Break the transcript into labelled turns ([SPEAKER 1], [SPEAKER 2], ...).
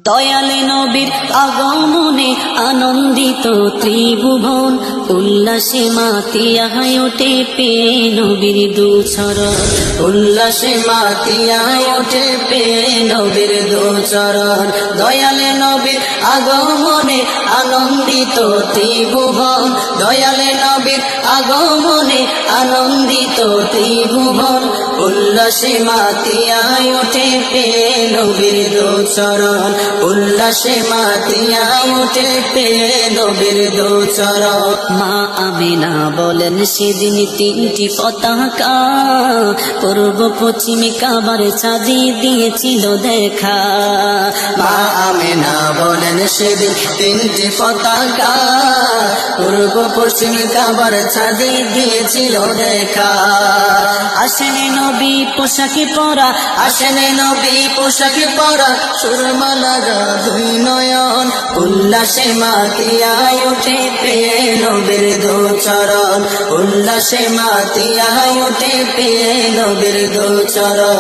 [SPEAKER 1] দয়ালে নবীর আগমনে আনন্দিত ত্রিভুবন, উল্লাসে মাতিয়ায় ওঠে পেয়ে নবীর দুচরণ, উল্লাসে মাতিয়ায় ওঠে পেয়ে নবীর দুচরণ। দয়ালে নবীর আগমনে আনন্দিত ত্রিভুবন, দয়ালে নবীর আগমনে আনন্দিত ত্রিভুবন, উল্লাসে মাতিয়ায় ওঠে পেয়ে নবীর দুচরণ, উল্লাসে মাতিয়ায় ওঠে পেয়ে নবীর দুচরণ। মা আমিনা বলেন সেদিন তিনটি পতাকা পূর্ব পশ্চিমে কাবার চাঁদি দিয়েছিল দেখা। মা আমিনা বলেন সেদিন তিনটি পতাকা পূর্ব পশ্চিমে কাবার চাঁদি দিয়েছিল দেখা। আসেনে নবী পোশাকে পরা, আসেনে নবী পোশাকে পরা, সুরমা লাগা দুই নয়ন, উল্লাসে মাতিয়ায় ওঠে পেয়ে নবীর দুচরণ, উল্লাসে মাতিয়ায় ওঠে পেয়ে নবীর দুচরণ।